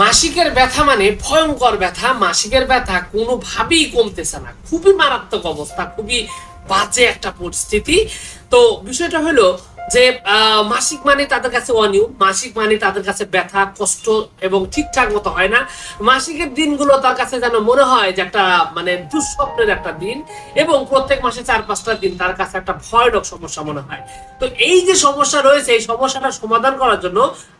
মাসিকের ব্যথা মানে ভয়ঙ্কর ব্যথা। মাসিকের ব্যথা কোনোভাবেই কমতেছে না, খুবই মারাত্মক অবস্থা, খুবই বাজে একটা পরিস্থিতি। তো বিষয়টা হলো যে মাসিক মানে তাদের কাছে অনিয়ম, মাসিক মানে তাদের কাছে ব্যথা কষ্ট এবং ঠিকঠাক মতো হয় না। মাসিকের দিনগুলো তার কাছে যেন মনে হয় যে একটা মানে দুঃস্বপ্নের একটা দিন, এবং প্রত্যেক মাসে 4-5টা দিন তার কাছে একটা ভয়ানক সমস্যা মনে হয়। তো এই যে সমস্যা রয়েছে, এই সমস্যাটা সমাধান করার জন্য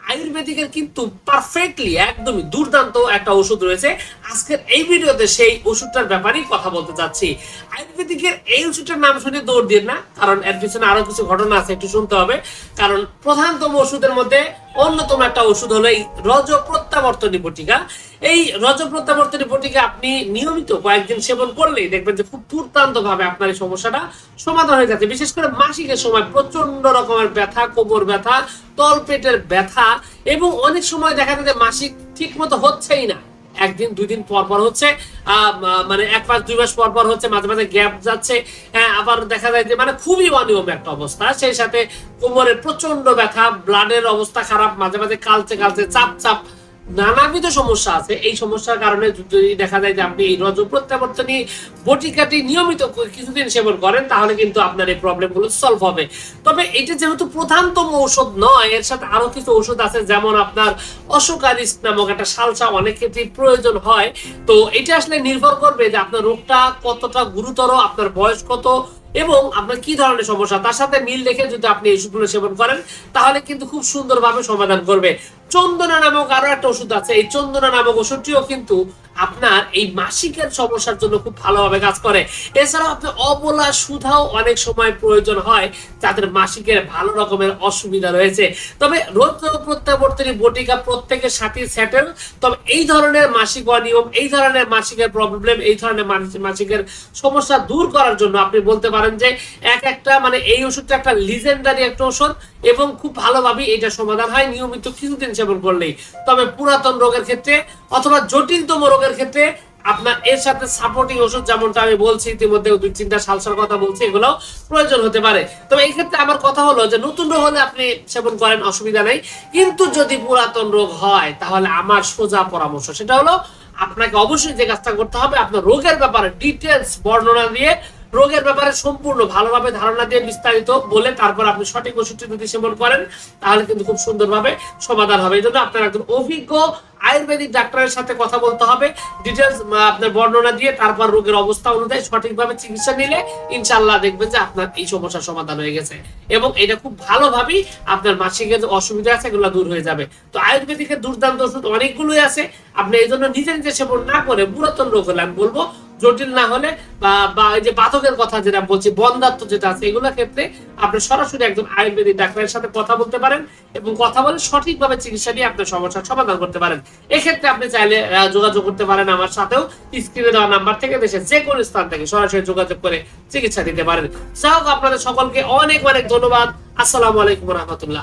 আয়ুর্বেদিকের কিন্তু পারফেক্টলি একদমই দুর্দান্ত একটা ওষুধ রয়েছে। আজকের এই ভিডিওতে সেই ওষুধটার ব্যাপারেই কথা বলতে যাচ্ছি। আয়ুর্বেদিকের এই ওষুধটার নাম শুনে দৌড় দিন না, কারণ এর পিছনে আরো কিছু ঘটনা আছে, একটু শুনতে হবে। কারণ প্রধানতম ওষুধের মধ্যে অন্যতম একটা ওষুধ হলো এই রজ প্রত্যাবর্তনী বটিকা। এই রজ প্রত্যাবর্তনী বটিকা আপনি নিয়মিত কয়েকদিন সেবন করলেই দেখবেন যে খুব দুর্দান্ত ভাবে আপনার এই সমস্যাটা সমাধান হয়ে যাচ্ছে। বিশেষ করে মাসিকের সময় প্রচন্ড রকমের ব্যথা, কোমর ব্যথা, তল পেটের ব্যথা, এবং অনেক সময় দেখা যায় যে মাসিক ঠিক মতো হচ্ছেই না, একদিন 2 দিন পর পর হচ্ছে, মানে 1 মাস 2 মাস পর পর হচ্ছে, মাঝে মাঝে গ্যাপ যাচ্ছে। হ্যাঁ, আবার দেখা যায় যে মানে খুবই অনিয়ম একটা অবস্থা। সেই সাথে কোমরের প্রচন্ড ব্যথা, ব্লাডের অবস্থা খারাপ, মাঝে মাঝে কালচে কালচে চাপ চাপ, নানাবিধ সমস্যা আছে। এই সমস্যার কারণে যদি দেখা যায় যে আপনি এই রজ প্রত্যাবর্তনী বটিকাটি নিয়মিত কিছুদিন সেবন করেন, তাহলে কিন্তু আপনার এই প্রবলেম গুলো সলভ হবে। তবে এটা যেহেতু প্রধানতম ঔষধ নয়, এর সাথে আরো কিছু ওষুধ আছে, যেমন আপনার অশোকারিস নামক একটা সালসা অনেক ক্ষেত্রে প্রয়োজন হয়। তো এটা আসলে নির্ভর করবে যে আপনার রোগটা কতটা গুরুতর, আপনার বয়স কত, এবং আপনার কি ধরনের সমস্যা, তার সাথে মিল রেখে যদি আপনি এই ওষুধগুলো সেবন করেন, তাহলে কিন্তু খুব সুন্দরভাবে সমাধান করবে। চন্দনা নামক আরো একটা ওষুধ আছে। এই চন্দনা নামক ওষুধটিও কিন্তু আপনার এই মাসিকের সমস্যার জন্য খুব ভালোভাবে কাজ করে। এছাড়াও আপনি অবলা সুধাও অনেক সময় প্রয়োজন হয় যাদের মাসিকের ভালো রকমের অসুবিধা রয়েছে। তবে রোগ প্রত্যাবর্তনী বটিকা প্রত্যেকের সাথে সেটেল। তবে এই ধরনের মাসিক অনিয়ম, এই ধরনের মাসিকের প্রবলেম, এই ধরনের মাসিকের সমস্যা দূর করার জন্য আপনি বলতে পারেন যে একটা মানে এই ওষুধটা একটা লিজেন্ডারি একটা ওষুধ, এবং খুব ভালোভাবে এটা সমাধান হয় নিয়মিত কিছুদিন সেবন করলেই। তবে পুরাতন রোগের ক্ষেত্রে অথবা জটিলতম রোগের ক্ষেত্রে আপনার এর সাথে সাপোর্টিং ওষুধ, যেমনটা আমি বলছি ইতিমধ্যে 2-3টা সালসার কথা বলছি, এগুলো প্রয়োজন হতে পারে। তবে এই ক্ষেত্রে আমার কথা হলো যে নতুন রোগ হলে আপনি সেবন করেন, অসুবিধা নেই। কিন্তু যদি পুরাতন রোগ হয়, তাহলে আমার সোজা পরামর্শ সেটা হলো আপনাকে অবশ্যই যে কাজটা করতে হবে, আপনার রোগের ব্যাপারে ডিটেলস বর্ণনা দিয়ে, রোগের ব্যাপারে সম্পূর্ণ ভালোভাবে ধারণা দিয়ে বিস্তারিত বলে তারপর আপনি সঠিক ওষুধটি যদি সেবন করেন, তাহলে কিন্তু খুব সুন্দরভাবে সমাধান হবে। এই জন্য আপনার একজন অভিজ্ঞ আয়ুর্বেদিক ডাক্তারের সাথে কথা বলতে হবে, ডিটেলস আপনার বর্ণনা দিয়ে, তারপর রোগের অবস্থা অনুযায়ী সঠিকভাবে চিকিৎসা নিলে ইনশাআল্লাহ দেখবেন যে আপনার এই সমস্যার সমাধান হয়ে গেছে, এবং এটা খুব ভালোভাবেই আপনার মাসিকের যে অসুবিধা আছে এগুলো দূর হয়ে যাবে। তো আয়ুর্বেদিকের দুর্দান্ত ওষুধ অনেকগুলোই আছে। আপনি এই জন্য নিজে নিজে সেবন না করে, পুরাতন রোগ হলে আমি বলবো, জটিল না হলে বা এই যে বাতকের কথা যেটা বলছি, বন্ধাত্ম যেটা আছে, এগুলোর ক্ষেত্রে আপনি সরাসরি একজন আয়ুর্বেদিক ডাক্তারের সাথে কথা বলতে পারেন, এবং কথা বলে সঠিকভাবে চিকিৎসা নিয়ে আপনার সমস্যার সমাধান করতে পারেন। এক্ষেত্রে আপনি চাইলে যোগাযোগ করতে পারেন আমার সাথেও, স্ক্রিনে দেওয়া নাম্বার থেকে দেশের যে কোনো স্থান থেকে সরাসরি যোগাযোগ করে চিকিৎসা দিতে পারেন। যাই হোক, আপনাদের সকলকে অনেক অনেক ধন্যবাদ। আসসালামু আলাইকুম রহমতুল্লাহ।